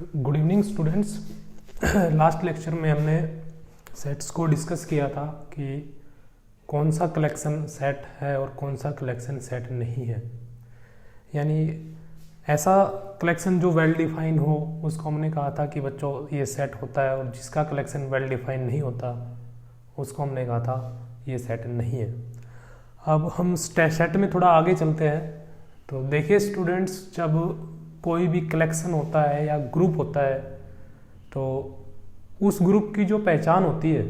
Good evening students. Last lecture में हमने sets को डिस्कस किया था कि कौन सा कलेक्शन सेट है और कौन सा कलेक्शन सेट नहीं है। यानी ऐसा कलेक्शन जो वेल डिफाइन हो उसको हमने कहा था कि बच्चों ये सेट होता है, और जिसका कलेक्शन वेल डिफाइन नहीं होता उसको हमने कहा था ये सेट नहीं है। अब हम सेट में थोड़ा आगे चलते हैं। तो देखिए स्टूडेंट्स, जब कोई भी कलेक्शन होता है या ग्रुप होता है तो उस ग्रुप की जो पहचान होती है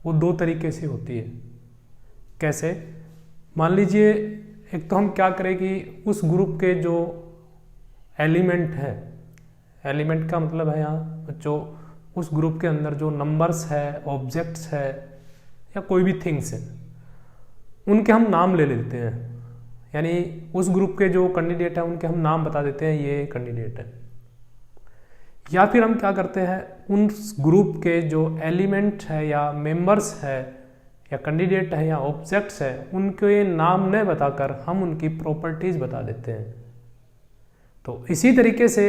वो दो तरीके से होती है। कैसे? मान लीजिए, एक तो हम क्या करें कि उस ग्रुप के जो एलिमेंट है, एलिमेंट का मतलब है यहाँ बच्चों उस ग्रुप के अंदर जो नंबर्स है, ऑब्जेक्ट्स है या कोई भी थिंग्स है, उनके हम नाम ले लेते हैं। यानी उस ग्रुप के जो कैंडिडेट है उनके हम नाम बता देते हैं, ये कैंडिडेट है। या फिर हम क्या करते हैं, उन ग्रुप के जो एलिमेंट है या मेंबर्स है या कैंडिडेट है या ऑब्जेक्ट्स है, उनके नाम न बताकर हम उनकी प्रॉपर्टीज बता देते हैं। तो इसी तरीके से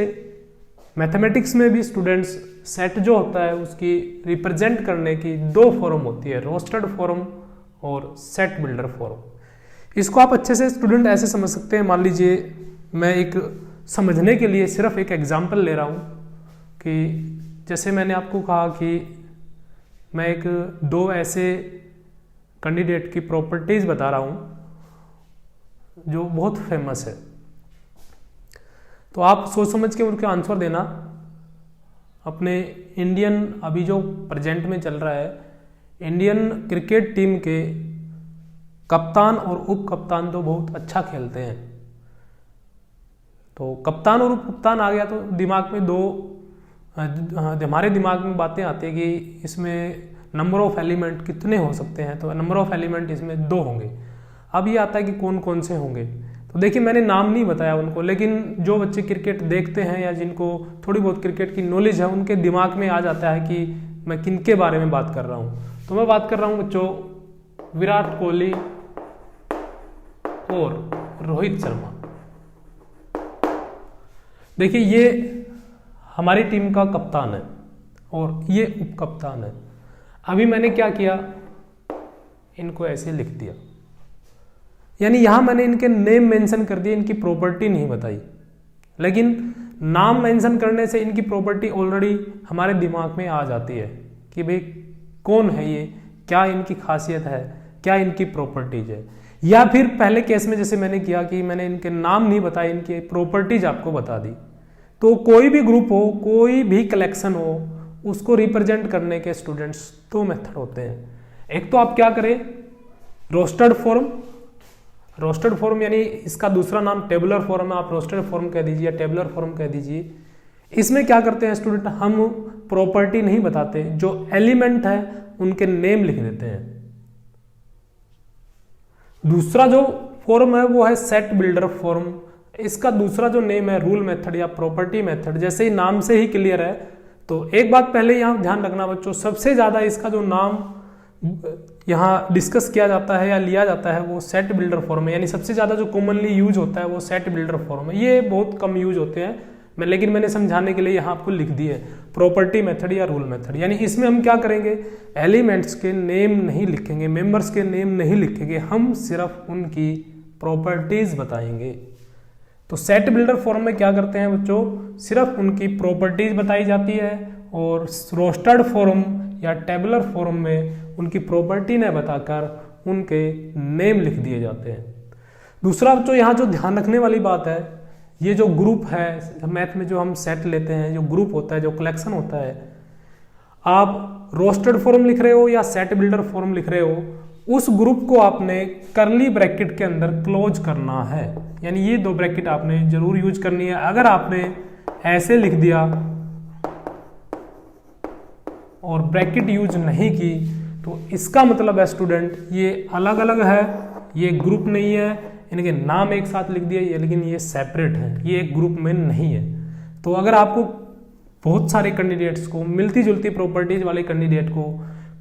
मैथमेटिक्स में भी स्टूडेंट्स सेट जो होता है उसकी रिप्रेजेंट करने की दो फॉर्म होती है, रोस्टेड फॉर्म और सेट बिल्डर फॉर्म। इसको आप अच्छे से स्टूडेंट ऐसे समझ सकते हैं। मान लीजिए मैं एक समझने के लिए सिर्फ एक एग्जांपल ले रहा हूँ कि जैसे मैंने आपको कहा कि मैं एक दो ऐसे कैंडिडेट की प्रॉपर्टीज बता रहा हूँ जो बहुत फेमस है। तो आप सोच समझ के उनके आंसर देना। अपने इंडियन अभी जो प्रेजेंट में चल रहा है, इंडियन क्रिकेट टीम के कप्तान और उप कप्तान तो बहुत अच्छा खेलते हैं। तो कप्तान और उप कप्तान आ गया तो दिमाग में हमारे दिमाग में बातें आती है कि इसमें नंबर ऑफ एलिमेंट कितने हो सकते हैं। तो नंबर ऑफ एलिमेंट इसमें 2 होंगे। अब ये आता है कि कौन कौन से होंगे। तो देखिए मैंने नाम नहीं बताया उनको, लेकिन जो बच्चे क्रिकेट देखते हैं या जिनको थोड़ी बहुत क्रिकेट की नॉलेज है उनके दिमाग में आ जाता है कि मैं किनके बारे में बात कर रहा हूँ। तो मैं बात कर रहा हूँ बच्चों विराट कोहली और रोहित शर्मा। देखिए ये हमारी टीम का कप्तान है और ये उप कप्तान है। अभी मैंने क्या किया, इनको ऐसे लिख दिया। यानी यहां मैंने इनके नेम मेंशन कर दिए, इनकी प्रॉपर्टी नहीं बताई। लेकिन नाम मेंशन करने से इनकी प्रॉपर्टी ऑलरेडी हमारे दिमाग में आ जाती है कि भाई कौन है ये, क्या इनकी खासियत है, क्या इनकी प्रॉपर्टीज है। या फिर पहले केस में जैसे मैंने किया कि मैंने इनके नाम नहीं बताए, इनके प्रॉपर्टीज आपको बता दी। तो कोई भी ग्रुप हो, कोई भी कलेक्शन हो, उसको रिप्रेजेंट करने के स्टूडेंट्स 2 मेथड होते हैं। एक तो आप क्या करें, रोस्टेड फॉर्म। रोस्टेड फॉर्म यानी इसका दूसरा नाम टेबुलर फॉर्म है, आप रोस्टेड फॉर्म कह दीजिए, टेबुलर फॉर्म कह दीजिए। इसमें क्या करते हैं स्टूडेंट, हम प्रॉपर्टी नहीं बताते, जो एलिमेंट है उनके नेम लिख देते हैं। दूसरा जो फॉर्म है वो है सेट बिल्डर फॉर्म। इसका दूसरा जो नेम है रूल मेथड या प्रॉपर्टी मेथड। जैसे ही नाम से ही क्लियर है। तो एक बात पहले यहां ध्यान रखना बच्चों, सबसे ज्यादा इसका जो नाम यहां डिस्कस किया जाता है या लिया जाता है वो सेट बिल्डर फॉर्म है। यानी सबसे ज्यादा जो कॉमनली यूज होता है वो सेट बिल्डर फॉर्म है। ये बहुत कम यूज होते हैं, लेकिन मैंने समझाने के लिए यहाँ आपको लिख दी है प्रॉपर्टी मेथड या रूल मेथड। यानी इसमें हम क्या करेंगे, एलिमेंट्स के नेम नहीं लिखेंगे, मेंबर्स के नेम नहीं लिखेंगे, हम सिर्फ उनकी प्रॉपर्टीज बताएंगे। तो सेट बिल्डर फॉर्म में क्या करते हैं बच्चों, सिर्फ उनकी प्रॉपर्टीज बताई जाती है, और रोस्टेड फॉर्म या टेबुलर फॉर्म में उनकी प्रॉपर्टी न बताकर उनके नेम लिख दिए जाते हैं। दूसरा बच्चों यहाँ जो ध्यान रखने वाली बात है, ये जो ग्रुप है मैथ में जो हम सेट लेते हैं, जो ग्रुप होता है, जो कलेक्शन होता है, आप रोस्टेड फॉर्म लिख रहे हो या सेट बिल्डर फॉर्म लिख रहे हो, उस ग्रुप को आपने करली ब्रैकेट के अंदर क्लोज करना है। यानी ये 2 ब्रैकेट आपने जरूर यूज करनी है। अगर आपने ऐसे लिख दिया और ब्रैकेट यूज नहीं की तो इसका मतलब है स्टूडेंट ये अलग अलग है, ये ग्रुप नहीं है, इनके नाम एक साथ लिख दिए, लेकिन ये सेपरेट है, ये एक ग्रुप में नहीं है। तो अगर आपको बहुत सारे कैंडिडेट्स को, मिलती जुलती प्रॉपर्टीज वाले कैंडिडेट को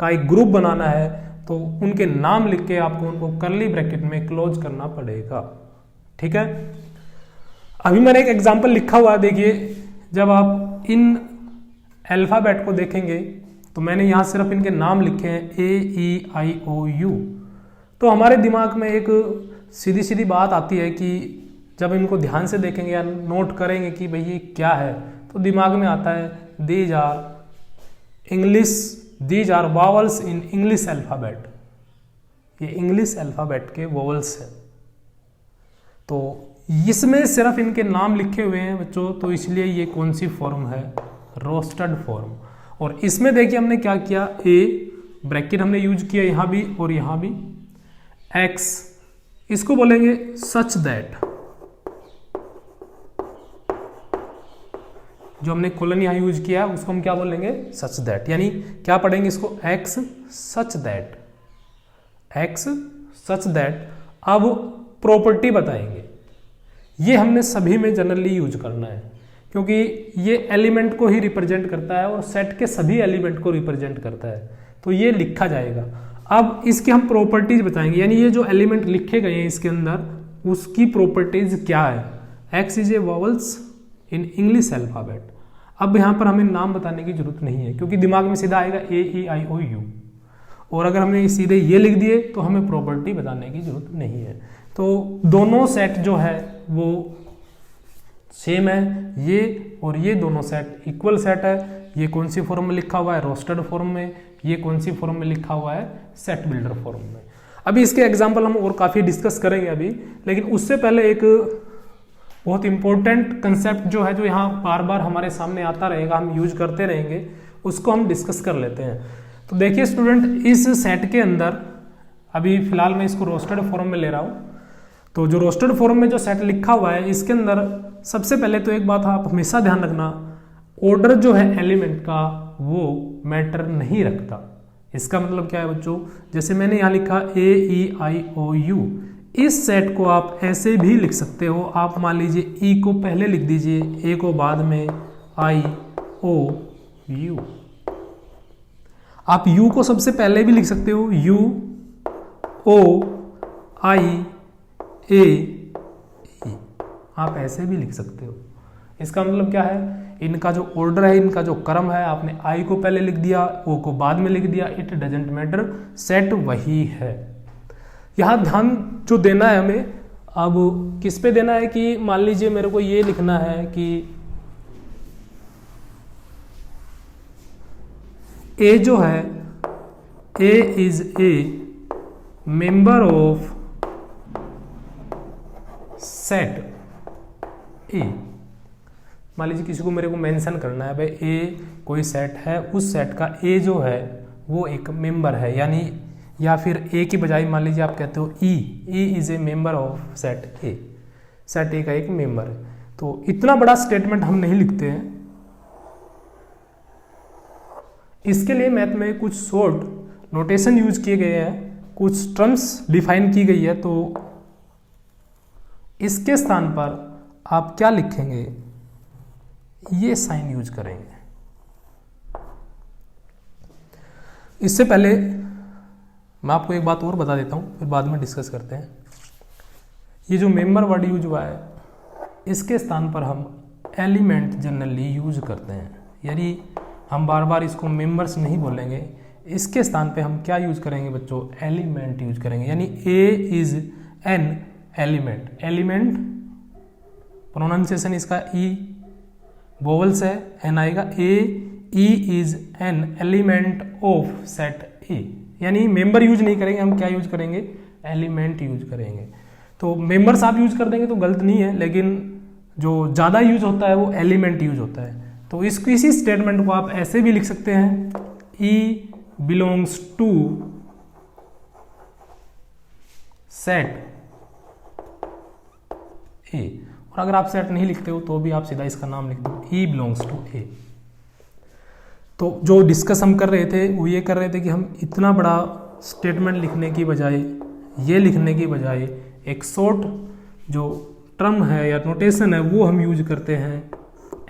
का एक ग्रुप बनाना है तो उनके नाम लिख के आपको उनको करली ब्रैकेट में क्लोज करना पड़ेगा। ठीक है। अभी मैंने एक एग्जांपल लिखा हुआ है, देखिए जब आप इन अल्फ़ाबेट को देखेंगे तो मैंने यहाँ सिर्फ इनके नाम लिखे हैं AEIOU, तो हमारे दिमाग में एक सीधी सीधी बात आती है कि जब इनको ध्यान से देखेंगे या नोट करेंगे कि भाई ये क्या है, तो दिमाग में आता है these are vowels in English alphabet, ये इंग्लिश अल्फ़ाबेट के वोवल्स हैं। तो इसमें सिर्फ इनके नाम लिखे हुए हैं बच्चों, तो इसलिए ये कौन सी फॉर्म है, रोस्टेड फॉर्म। और इसमें देखिए हमने क्या किया, ए ब्रैकेट हमने यूज किया यहाँ भी और यहाँ भी, एक्स इसको बोलेंगे सच दैट, जो हमने कोलन यहाँ यूज किया उसको हम क्या बोलेंगे, सच दैट। यानी क्या पढ़ेंगे इसको, x such that, x such that. अब प्रॉपर्टी बताएंगे, ये हमने सभी में जनरली यूज करना है क्योंकि ये एलिमेंट को ही रिप्रेजेंट करता है और सेट के सभी एलिमेंट को रिप्रेजेंट करता है, तो ये लिखा जाएगा। अब इसके हम प्रॉपर्टीज बताएंगे, यानी ये जो एलिमेंट लिखे गए हैं इसके अंदर उसकी प्रॉपर्टीज क्या है। X is a vowels in English alphabet. अब यहाँ पर हमें नाम बताने की जरूरत नहीं है क्योंकि दिमाग में सीधा आएगा AEIOU, और अगर हमने सीधे ये लिख दिए तो हमें प्रॉपर्टी बताने की जरूरत नहीं है। तो दोनों सेट जो है वो सेम है, ये और ये दोनों सेट इक्वल सेट है। ये कौन सी फॉर्म में लिखा हुआ है, रोस्टेड फॉर्म में, ये कौन सी फॉर्म में लिखा हुआ है, सेट बिल्डर फॉर्म में। अभी इसके एग्जाम्पल हम और काफ़ी डिस्कस करेंगे अभी, लेकिन उससे पहले एक बहुत इंपॉर्टेंट कंसेप्ट जो है, जो यहाँ बार बार हमारे सामने आता रहेगा, हम यूज करते रहेंगे, उसको हम डिस्कस कर लेते हैं। तो देखिए स्टूडेंट, इस सेट के अंदर अभी फिलहाल मैं इसको रोस्टेड फॉर्म में ले रहा हूँ, तो जो रोस्टेड फॉर्म में जो सेट लिखा हुआ है इसके अंदर सबसे पहले तो एक बात आप हमेशा ध्यान रखना, ऑर्डर जो है एलिमेंट का वो मैटर नहीं रखता। इसका मतलब क्या है बच्चों, जैसे मैंने यहाँ लिखा AEIOU, इस सेट को आप ऐसे भी लिख सकते हो। आप मान लीजिए E को पहले लिख दीजिए, A को बाद में, IOU। आप U को सबसे पहले भी लिख सकते हो, UOIA, आप ऐसे भी लिख सकते हो। इसका मतलब क्या है, इनका जो ऑर्डर है, इनका जो क्रम है, आपने I को पहले लिख दिया, O को बाद में लिख दिया, इट डजेंट मैटर, सेट वही है। यहाँ ध्यान जो देना है हमें, अब किस पे देना है कि मान लीजिए मेरे को ये लिखना है कि A जो है, A is a member of set ए। मान लीजिए किसी को मेरे को मेंशन करना है, भाई ए कोई सेट है, उस सेट का ए जो है वो एक मेंबर है, यानी या फिर ए की बजाय मान लीजिए आप कहते हो E is a member of set A, set ए का एक मेंबर है। तो इतना बड़ा स्टेटमेंट हम नहीं लिखते हैं, इसके लिए मैथ में कुछ शॉर्ट नोटेशन यूज किए गए हैं, कुछ टर्म्स डिफाइन की गई है। तो इसके स्थान पर आप क्या लिखेंगे, ये साइन यूज करेंगे। इससे पहले मैं आपको एक बात और बता देता हूं, फिर बाद में डिस्कस करते हैं। ये जो मेंबर वर्ड यूज हुआ है, इसके स्थान पर हम एलिमेंट जनरली यूज करते हैं, यानी हम बार बार इसको मेंबर्स नहीं बोलेंगे। इसके स्थान पे हम क्या यूज करेंगे बच्चों, एलिमेंट यूज करेंगे। यानी A is an element, element pronunciation इसका ई, वोवल्स है, एन आएगा, E is an element of set A. यानी मेंबर यूज नहीं करेंगे, हम क्या यूज करेंगे, एलिमेंट यूज करेंगे। तो मेंबर्स आप यूज कर देंगे तो गलत नहीं है, लेकिन जो ज़्यादा यूज होता है वो एलिमेंट यूज होता है। तो इसी स्टेटमेंट को आप ऐसे भी लिख सकते हैं, ई बिलोंग्स टू सेट ए। और अगर आप सेट नहीं लिखते हो तो भी आप सीधा इसका नाम लिख दो, ई बिलोंग्स टू ए। तो जो डिस्कस हम कर रहे थे वो ये कर रहे थे कि हम इतना बड़ा स्टेटमेंट लिखने की बजाय, ये लिखने की बजाय एक शॉर्ट जो टर्म है या नोटेशन है वो हम यूज करते हैं,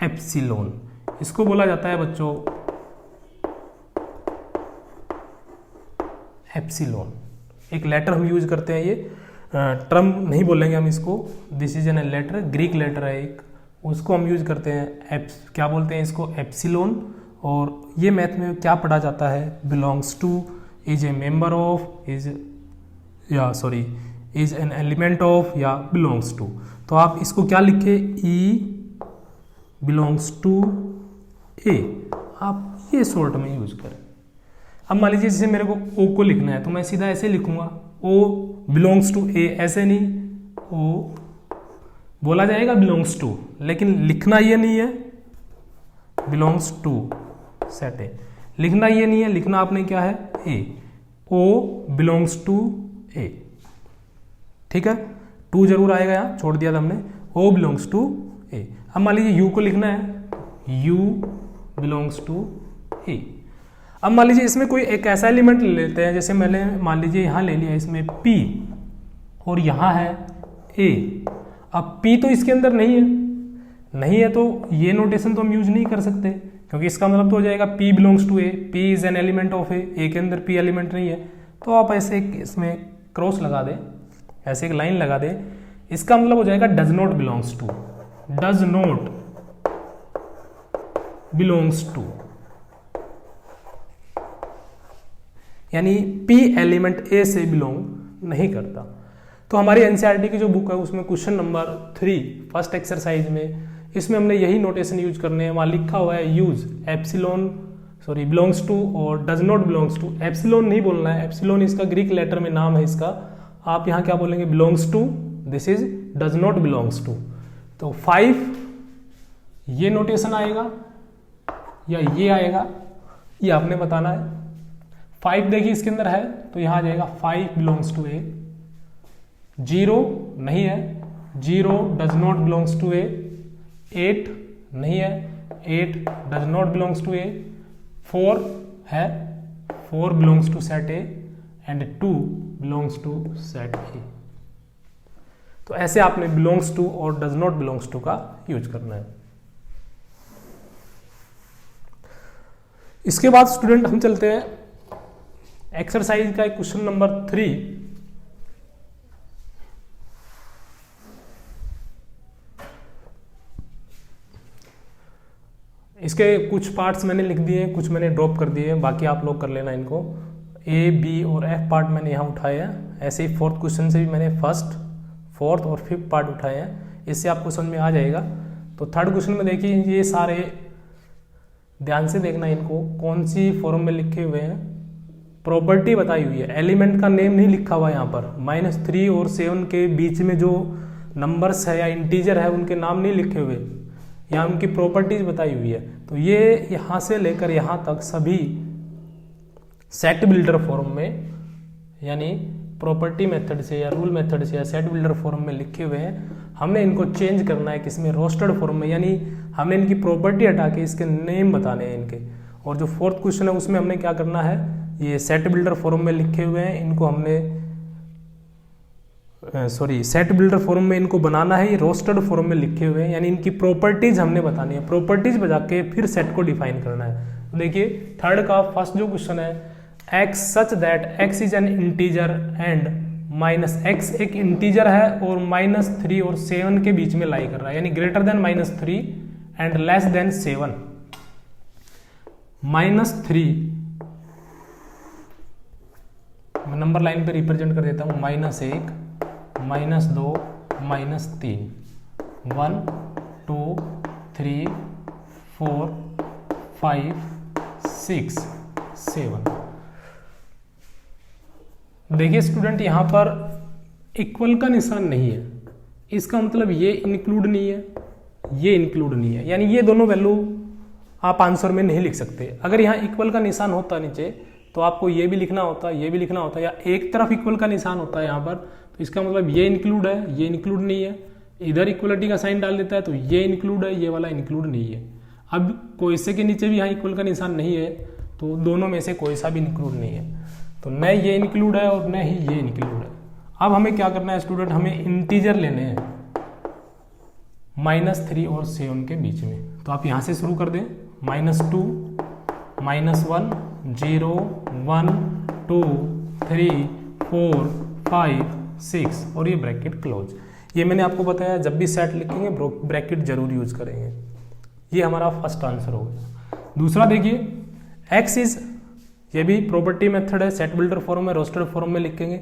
एप्सिलॉन। इसको बोला जाता है बच्चों एप्सिलॉन। एक लेटर हम यूज करते हैं, ये टर्म नहीं बोलेंगे हम इसको, this is an letter, Greek letter है एक, उसको हम यूज करते हैं क्या बोलते हैं इसको, एप्सिलॉन। और ये मैथ में क्या पढ़ा जाता है, belongs to, is a member of, is an element of या बिलोंग्स टू। तो आप इसको क्या लिखे, ई बिलोंग्स टू ए, आप ये शॉर्ट में यूज करें। अब मान लीजिए जैसे मेरे को ओ को लिखना है तो मैं सीधा ऐसे लिखूंगा, ओ बिलोंग्स टू ए, ऐसे नहीं, ओ बोला जाएगा बिलोंग्स टू, लेकिन लिखना ये नहीं है बिलोंग्स टू सेट ए, लिखना ये नहीं है, लिखना आपने क्या है, ए, ओ बिलोंग्स टू ए। ठीक है, टू जरूर आएगा, यहाँ छोड़ दिया था हमने, ओ बिलोंग्स टू ए। अब मान लीजिए यू को लिखना है, यू बिलोंग्स टू ए। अब मान लीजिए इसमें कोई एक ऐसा एलिमेंट ले लेते हैं, जैसे मैंने मान लीजिए यहाँ ले लिया इसमें P और यहाँ है A। अब P तो इसके अंदर नहीं है तो ये नोटेशन तो हम यूज नहीं कर सकते, क्योंकि इसका मतलब तो हो जाएगा P belongs to A, P is an element of A के अंदर P एलिमेंट नहीं है। तो आप ऐसे इसमें क्रॉस लगा दें, ऐसे एक लाइन लगा दें, इसका मतलब हो जाएगा does not belongs to, does not belongs to, यानी P एलिमेंट A से बिलोंग नहीं करता। तो हमारी एनसीईआरटी की जो बुक है उसमें क्वेश्चन नंबर 3 फर्स्ट एक्सरसाइज में, इसमें हमने यही नोटेशन यूज करने हैं। वहाँ लिखा हुआ है यूज बिलोंग्स टू और does not belongs to. Epsilon नहीं बोलना है, एप्सिलॉन इसका ग्रीक लेटर में नाम है इसका, आप यहाँ क्या बोलेंगे, belongs to, this is does not belongs to. तो 5 ये नोटेशन आएगा या ये आएगा, ये आपने बताना है। 5 देखिए इसके अंदर है तो यहाँ आ जाएगा 5 बिलोंग्स टू ए, 0 नहीं है, 0 does not belongs to A, 8 नहीं है, 8 does not belongs to A, 4 है, 4 belongs to set A and 2 belongs to set A. तो ऐसे आपने बिलोंग्स टू और डज नॉट बिलोंग्स टू का यूज करना है। इसके बाद स्टूडेंट हम चलते हैं एक्सरसाइज का क्वेश्चन नंबर 3। इसके कुछ पार्ट्स मैंने लिख दिए, कुछ मैंने ड्रॉप कर दिए, बाकी आप लोग कर लेना इनको। ए, बी और एफ पार्ट मैंने यहाँ उठाए हैं। ऐसे ही 4th क्वेश्चन से भी मैंने 1st, 4th और 5th पार्ट उठाए हैं, इससे आपको समझ में आ जाएगा। तो 3rd क्वेश्चन में देखिए, ये सारे ध्यान से देखना, इनको कौन सी फॉर्म में लिखे हुए हैं, प्रॉपर्टी बताई हुई है, एलिमेंट का नेम नहीं लिखा हुआ यहाँ पर। -3 और 7 के बीच में जो नंबर्स है या इंटीजर है उनके नाम नहीं लिखे हुए, यहाँ उनकी प्रॉपर्टीज बताई हुई है। तो ये यहाँ से लेकर यहाँ तक सभी सेट बिल्डर फॉर्म में, यानी प्रॉपर्टी मेथड से या रूल मेथड से या सेट बिल्डर फॉर्म में लिखे हुए हैं। हमने इनको चेंज करना है किसमें, रोस्टेड फॉर्म में, यानी हमने इनकी प्रॉपर्टी हटा के इसके नेम बताने हैं इनके। और जो 4th क्वेश्चन है उसमें हमने क्या करना है, ये सेट बिल्डर फॉर्म में लिखे हुए हैं, इनको हमने सेट बिल्डर फॉर्म में इनको बनाना है, ये रोस्टेड फॉर्म में लिखे हुए हैं, यानी इनकी प्रॉपर्टीज हमने बतानी है। प्रॉपर्टीज बजा के फिर सेट को डिफाइन करना है। देखिए 3rd का फर्स्ट जो क्वेश्चन है, x such that x is an integer and -x एक इंटीजर है और -3 और 7 के बीच में लाई कर रहा है, यानी greater than -3 and less than 7। -3 मैं नंबर लाइन पे रिप्रेजेंट कर देता हूं, -1 -2 -3 1 2 3 4 5 6 7। देखिए स्टूडेंट, यहां पर इक्वल का निशान नहीं है, इसका मतलब ये इंक्लूड नहीं है, ये इंक्लूड नहीं है, यानी ये दोनों वैल्यू आप आंसर में नहीं लिख सकते। अगर यहाँ इक्वल का निशान होता नीचे तो आपको ये भी लिखना होता, ये भी लिखना होता, या एक तरफ इक्वल का निशान होता है यहाँ पर, तो इसका मतलब ये इंक्लूड है, ये इंक्लूड नहीं है। इधर इक्वलिटी का साइन डाल देता है तो ये इंक्लूड है, ये वाला इंक्लूड नहीं है। अब कोई से के नीचे भी यहाँ इक्वल का निशान नहीं है, तो दोनों में से कोई सा भी इंक्लूड नहीं है, तो न ये इंक्लूड है और न ही ये इंक्लूड है। अब हमें क्या करना है स्टूडेंट, हमें इंटीजर लेने हैं -3 और 7 के बीच में। तो आप यहाँ से शुरू कर दें, -2 -1 0 1 2 3 4 5 6 और ये ब्रैकेट क्लोज। ये मैंने आपको बताया, जब भी सेट लिखेंगे ब्रैकेट जरूर यूज करेंगे। ये हमारा फर्स्ट आंसर हो गया। दूसरा देखिए, एक्स इज, ये भी प्रॉपर्टी मेथड है, सेट बिल्डर फॉर्म में, रोस्टेड फॉर्म में लिखेंगे।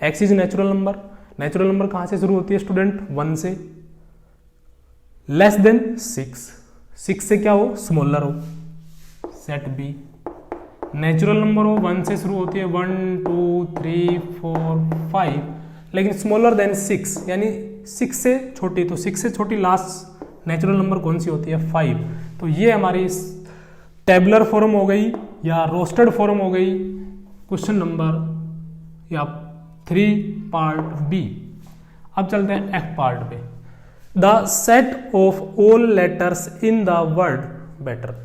X is natural number. Natural number कहां से शुरू होती है स्टूडेंट? 1 से। लेस देन 6, 6 से क्या हो? स्मॉलर हो। सेट बी नेचुरल नंबर हो, 1 से शुरू होती है, 1 2 3 4 5, लेकिन स्मॉलर देन 6 यानी 6 से छोटी, तो 6 से छोटी लास्ट नेचुरल नंबर कौन सी होती है? 5। तो ये हमारी टेबुलर फॉर्म हो गई या रोस्टेड फॉर्म हो गई क्वेश्चन नंबर या 3 पार्ट बी। अब चलते हैं एफ पार्ट पे। The set of all letters in the word better.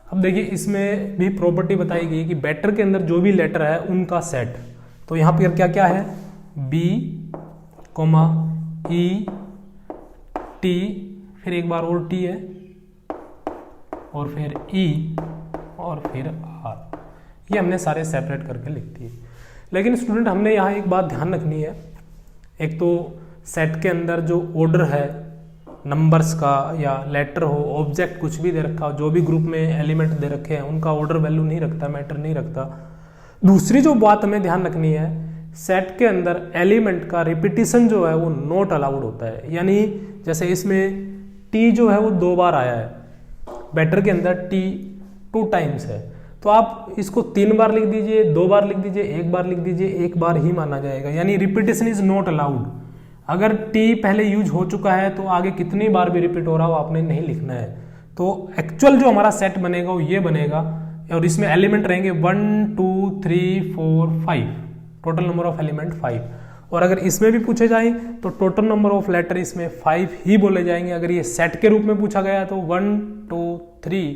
अब देखिए, इसमें भी प्रॉपर्टी बताई गई कि बेटर के अंदर जो भी लेटर है उनका सेट। तो यहां पर क्या क्या है? बी, कोमा, ई, टी, फिर एक बार और टी है, और फिर ई, और फिर आर। ये हमने सारे सेपरेट करके लिख दिए। लेकिन स्टूडेंट, हमने यहाँ एक बात ध्यान रखनी है। एक तो सेट के अंदर जो ऑर्डर है नंबर्स का या लेटर हो, ऑब्जेक्ट कुछ भी दे रखा हो, जो भी ग्रुप में एलिमेंट दे रखे हैं उनका ऑर्डर वैल्यू नहीं रखता, मैटर नहीं रखता। दूसरी जो बात हमें ध्यान रखनी है, सेट के अंदर एलिमेंट का रिपीटिशन जो है वो नॉट अलाउड होता है। यानी जैसे इसमें टी जो है वो 2 बार आया है, बेटर के अंदर टी 2 टाइम्स है, तो आप इसको 3 बार लिख दीजिए, 2 बार लिख दीजिए, 1 बार लिख दीजिए, 1 बार ही माना जाएगा। यानी रिपीटिशन इज नॉट अलाउड। अगर टी पहले यूज हो चुका है तो आगे कितनी बार भी रिपीट हो रहा हो आपने नहीं लिखना है। तो एक्चुअल जो हमारा सेट बनेगा वो ये बनेगा, और इसमें एलिमेंट रहेंगे 1 2 3 4 5, टोटल नंबर ऑफ एलिमेंट 5। और अगर इसमें भी पूछे जाए तो टोटल नंबर ऑफ लेटर इसमें 5 ही बोले जाएंगे। अगर ये सेट के रूप में पूछा गया तो 1 2 3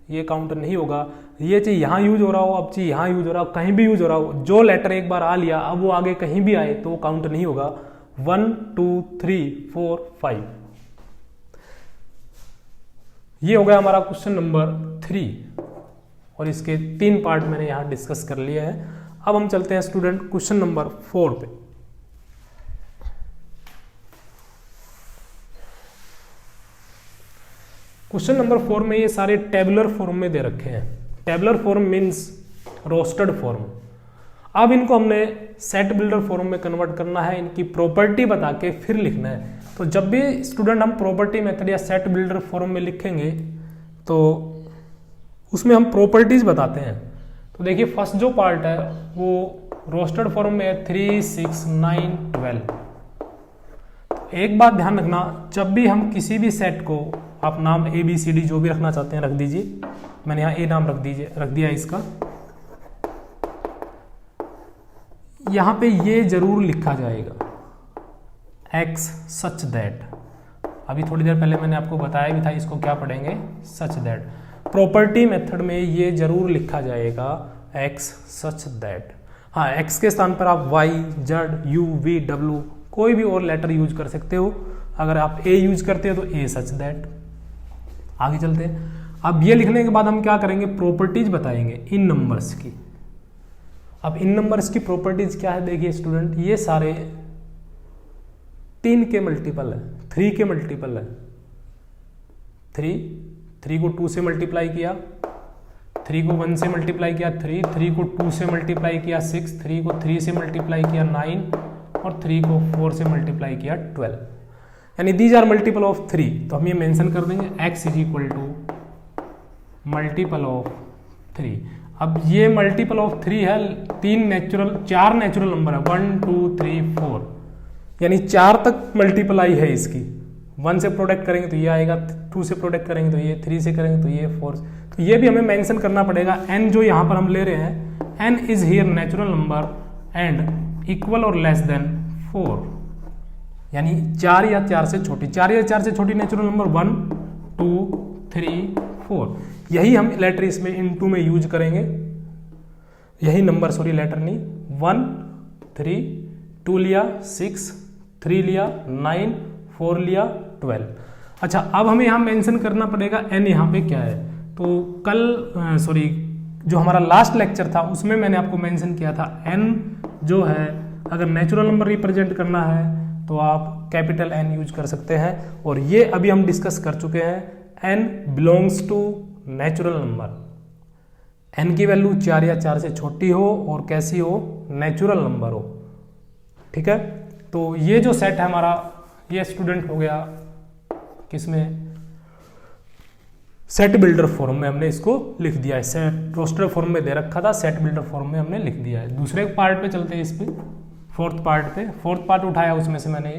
ये काउंट नहीं होगा। ये चीज यहाँ यूज हो रहा हो, अब चीज यहाँ यूज हो रहा हो, कहीं भी यूज हो रहा हो, जो लेटर एक बार आ लिया अब वो आगे कहीं भी आए तो वो काउंट नहीं होगा। 1 2 3 4 5, ये हो गया हमारा क्वेश्चन नंबर 3, और इसके 3 पार्ट मैंने यहां डिस्कस कर लिया है। अब हम चलते हैं स्टूडेंट क्वेश्चन नंबर 4 पे। क्वेश्चन नंबर 4 में ये सारे टेबुलर फॉर्म में दे रखे हैं। Tabular form means roasted form. अब इनको हमने सेट बिल्डर फॉर्म में कन्वर्ट करना है, इनकी प्रॉपर्टी बता के फिर लिखना है। तो जब भी स्टूडेंट हम प्रॉपर्टी मेथड या सेट बिल्डर फॉर्म में लिखेंगे तो उसमें हम प्रॉपर्टीज बताते हैं। तो देखिए, फर्स्ट जो पार्ट है वो रोस्टेड फॉर्म में है 3 6 9 12। एक बात ध्यान रखना, जब भी हम किसी भी सेट को, आप नाम ABCD जो भी रखना चाहते हैं रख दीजिए, मैंने यहाँ A नाम रख दिया इसका। यहां पे ये जरूर लिखा जाएगा X सच दैट। अभी थोड़ी देर पहले मैंने आपको बताया भी था, इसको क्या पढ़ेंगे? Such that. प्रॉपर्टी मेथड में ये जरूर लिखा जाएगा X सच दैट। हाँ, X के स्थान पर आप Y Z U V W कोई भी और लेटर यूज कर सकते हो। अगर आप A यूज करते हो तो A सच दैट। आगे चलते हैं। अब ये लिखने के बाद हम क्या करेंगे? प्रॉपर्टीज बताएंगे इन नंबर्स की। अब इन नंबर्स की प्रॉपर्टीज क्या है? देखिए स्टूडेंट, ये सारे 3 के मल्टीपल है, 3 के मल्टीपल है। 3 को 2 से मल्टीप्लाई किया, 3 को 1 से मल्टीप्लाई किया 3 को 2 से मल्टीप्लाई किया 6, 3 को 3 से मल्टीप्लाई किया 9, और 3 को 4 से मल्टीप्लाई किया 12। यानी दीज आर मल्टीपल ऑफ 3। तो हम ये मेंशन कर देंगे x is equal to multiple of 3। अब ये मल्टीपल ऑफ 3 है, 4 नेचुरल नंबर है, 1 2 3 4, यानी 4 तक मल्टीप्लाई है इसकी। 1 से प्रोडक्ट करेंगे तो ये आएगा, 2 से प्रोडक्ट करेंगे तो ये, 3 से करेंगे तो ये 4। तो ये भी हमें मेंशन करना पड़ेगा। n जो यहाँ पर हम ले रहे हैं, n is here natural number and equal और लेस देन 4, यानी 4 या 4 से छोटी, 4 या 4 से छोटी नेचुरल नंबर 1 2 3 4। यही हम लेटर इसमें इनटू में यूज करेंगे, यही नंबर, सॉरी लेटर नहीं, 1 3 2 लिया 6, 3 लिया 9, 4 लिया 12। अच्छा, अब हमें यहाँ मेंशन करना पड़ेगा n यहाँ पे क्या है। तो कल जो हमारा लास्ट लेक्चर था उसमें मैंने आपको मेंशन किया था n जो है अगर नेचुरल नंबर रिप्रेजेंट करना है तो आप कैपिटल N यूज कर सकते हैं, और ये अभी हम डिस्कस कर चुके हैं। N belongs to natural number, N की वैल्यू 4 या 4 से छोटी हो और कैसी हो, नेचुरल नंबर हो। ठीक है, तो ये जो सेट है हमारा, ये स्टूडेंट हो गया किसमें, सेट बिल्डर फॉर्म में हमने इसको लिख दिया है। सेट रोस्टर फॉर्म में दे रखा था, सेट बिल्डर फॉर्म में हमने लिख दिया है। दूसरे पार्ट पे चलते हैं, इस पे फोर्थ पार्ट पे। फोर्थ पार्ट उठाया, उसमें से मैंने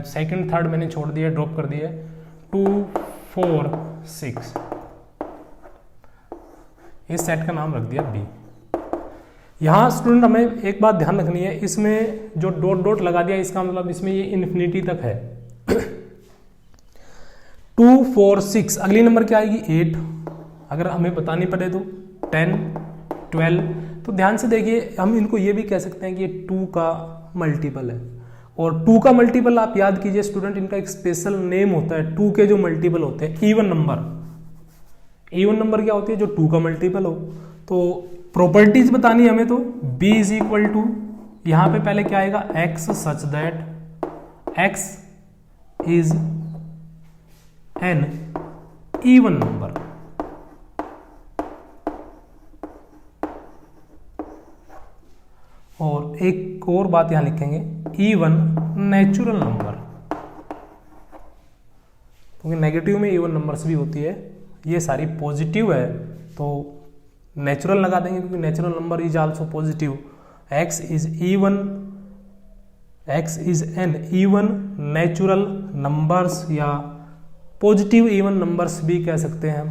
सेकंड थर्ड मैंने छोड़ दिया, ड्रॉप कर दिया। 2 4 6, इस सेट का नाम रख दिया बी। यहाँ स्टूडेंट हमें एक बात ध्यान रखनी है, इसमें जो डॉट डॉट लगा दिया इसका मतलब इसमें ये इन्फिनिटी तक है। 2 4 6, अगली नंबर क्या आएगी 8, अगर हमें बतानी पड़े तो 10 12। तो ध्यान से देखिए, हम इनको ये भी कह सकते हैं कि ये 2 का मल्टीपल है, और 2 का मल्टीपल आप याद कीजिए स्टूडेंट, इनका एक स्पेशल नेम होता है। 2 के जो मल्टीपल होते हैं इवन नंबर, इवन नंबर क्या होती है, जो 2 का मल्टीपल हो। तो प्रॉपर्टीज बतानी हमें, तो b इज इक्वल टू, यहां पे पहले क्या आएगा, x such that x is an even number. और एक और बात यहां लिखेंगे, इवन नेचुरल नंबर, क्योंकि नेगेटिव में इवन नंबर्स भी होती है, ये सारी पॉजिटिव है तो नेचुरल लगा देंगे, क्योंकि natural number is also positive. x is even, x is an even natural numbers, या पॉजिटिव इवन नंबर्स भी कह सकते हैं,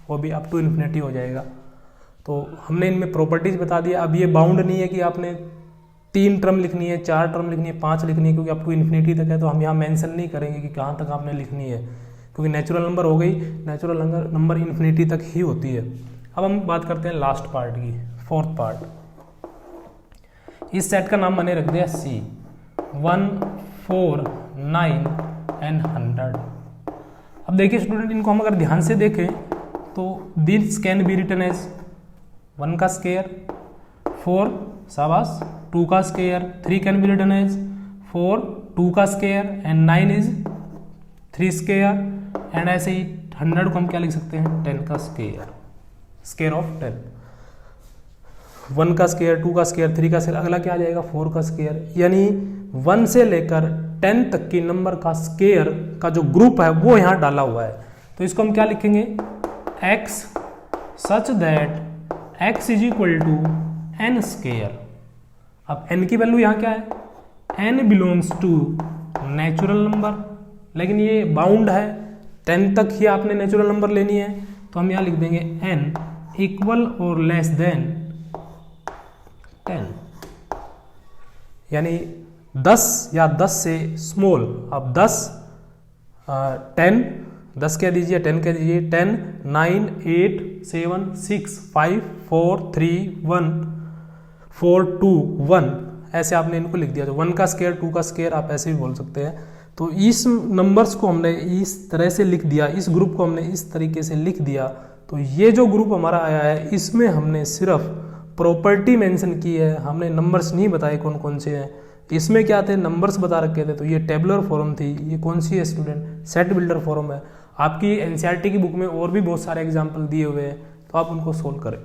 वो भी अप टू इन्फिनिटी हो जाएगा। तो हमने इनमें प्रॉपर्टीज बता दिया। अब ये बाउंड नहीं है कि आपने 3 टर्म लिखनी है, 4 टर्म लिखनी है, 5 लिखनी है, क्योंकि अप टू इन्फिनिटी तक है, तो हम यहाँ मेंशन नहीं करेंगे कि कहाँ तक आपने लिखनी है, क्योंकि नेचुरल नंबर हो गई, नेचुरल नंबर इन्फिनिटी तक ही होती है। अब हम बात करते हैं लास्ट पार्ट की, फोर्थ पार्ट। इस सेट का नाम मैंने रख दिया C, 1 4 9 एंड 100। अब देखिए स्टूडेंट, इनको हम अगर ध्यान से देखें तो this can be written as 1 का स्क्वायर, 4 शाबाश 2 का square, 3 can be written as 4 2 का square and 9 is 3 square, and ऐसे ही 100 को हम क्या लिख सकते हैं, 10 का स्क्वायर, स्क्वायर ऑफ 10। 1 का स्क्वायर, 2 का स्क्वायर, 3 का स्क्वायर, अगला क्या आ जाएगा 4 का स्क्वायर। यानी 1 से लेकर 10 तक की नंबर का स्क्वायर का जो ग्रुप है वो यहाँ डाला हुआ है। तो इसको हम क्या लिखेंगे, x such that x is equal to n square. अब n की वैल्यू यहाँ क्या है, n belongs to natural number, लेकिन ये बाउंड है, 10 तक ही आपने नेचुरल नंबर लेनी है, तो हम यहाँ लिख देंगे n इक्वल और लेस देन 10, यानी 10 या 10 से स्मॉल। अब 10 10 कह दीजिए, 10 कह दीजिए, 10 9 8 7 6 5 4 3 1 4 2 1, ऐसे आपने इनको लिख दिया। तो 1 का स्क्वायर, 2 का स्क्वायर आप ऐसे भी बोल सकते हैं। तो इस नंबर्स को हमने इस तरह से लिख दिया, इस ग्रुप को हमने इस तरीके से लिख दिया। तो ये जो ग्रुप हमारा आया है, इसमें हमने सिर्फ प्रॉपर्टी मेंशन की है, हमने नंबर्स नहीं बताए कौन कौन से हैं। इसमें क्या थे, नंबर्स बता रखे थे। तो ये टेबुलर फॉर्म थी, ये कौन सी है स्टूडेंट, सेट बिल्डर फॉर्म है। आपकी एनसीईआरटी की बुक में और भी बहुत सारे एग्जाम्पल दिए हुए हैं, तो आप उनको सोल्व करें।